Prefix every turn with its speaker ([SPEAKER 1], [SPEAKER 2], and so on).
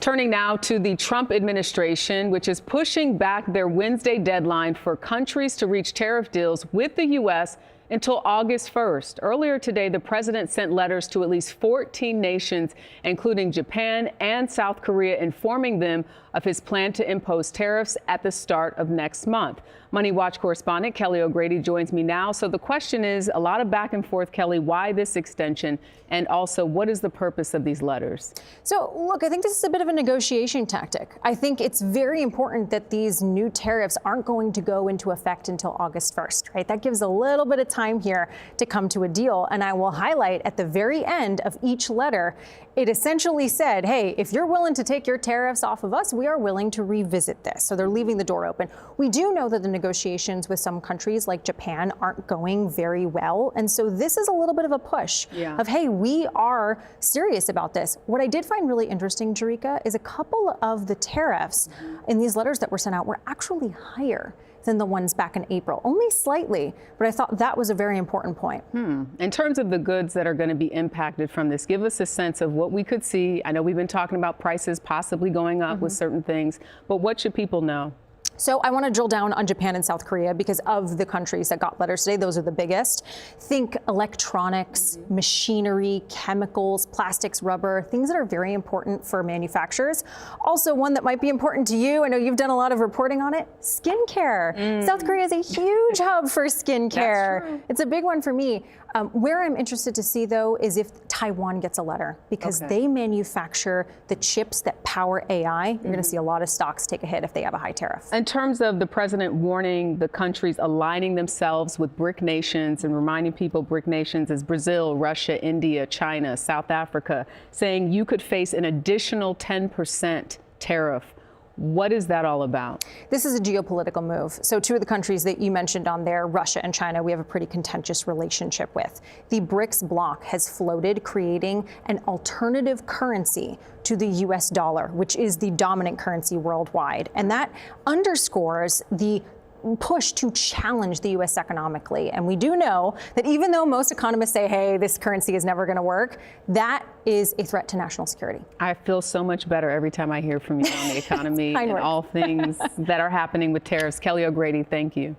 [SPEAKER 1] Turning now to the Trump administration, which is pushing back their Wednesday deadline for countries to reach tariff deals with the U.S. until August 1st. Earlier today, the president sent letters to at least 14 nations, including Japan and South Korea, informing them of his plan to impose tariffs at the start of next month. Money Watch correspondent Kelly O'Grady joins me now. So the question is a lot of back and forth, Kelly. Why this extension? And also, what is the purpose of these letters?
[SPEAKER 2] So, look, I think this is a bit of a negotiation tactic. I think it's very important that these new tariffs aren't going to go into effect until August 1st, right? That gives a little bit of time here to come to a deal. And I will highlight at the very end of each letter, it essentially said, hey, if you're willing to take your tariffs off of us, we are willing to revisit this. So they're leaving the door open. We do know that the negotiations with some countries like Japan aren't going very well. And so this is a little bit of a push of, hey, we are serious about this. What I did find really interesting, Jerika, is a couple of the tariffs in these letters that were sent out were actually higher than the ones back in April, only slightly, but I thought that was a very important point.
[SPEAKER 1] In terms of the goods that are going to be impacted from this, give us a sense of what we could see. I know we've been talking about prices possibly going up with certain things, but what should people know?
[SPEAKER 2] So I want to drill down on Japan and South Korea because of the countries that got letters today. Those are the biggest. Think electronics, machinery, chemicals, plastics, rubber, things that are very important for manufacturers. Also, one that might be important to you, I know you've done a lot of reporting on it, skincare. South Korea is a huge hub for skincare. It's a big one for me. Where I'm interested to see, though, is if Taiwan gets a letter, because they manufacture the chips that power AI. You're going to see a lot of stocks take a hit if they have a high tariff.
[SPEAKER 1] In terms of the president warning the countries aligning themselves with BRIC nations and reminding people BRIC nations is Brazil, Russia, India, China, South Africa, saying you could face an additional 10% tariff. What is that all about?
[SPEAKER 2] This is a geopolitical move. So two of the countries that you mentioned on there, Russia and China, we have a pretty contentious relationship with. The BRICS bloc has floated, creating an alternative currency to the US dollar, which is the dominant currency worldwide. And that underscores the push to challenge the U.S. economically. And we do know that even though most economists say, hey, this currency is never going to work, that is a threat to national security.
[SPEAKER 1] I feel so much better every time I hear from you on the economy and all things that are happening with tariffs. Kelly O'Grady, thank you.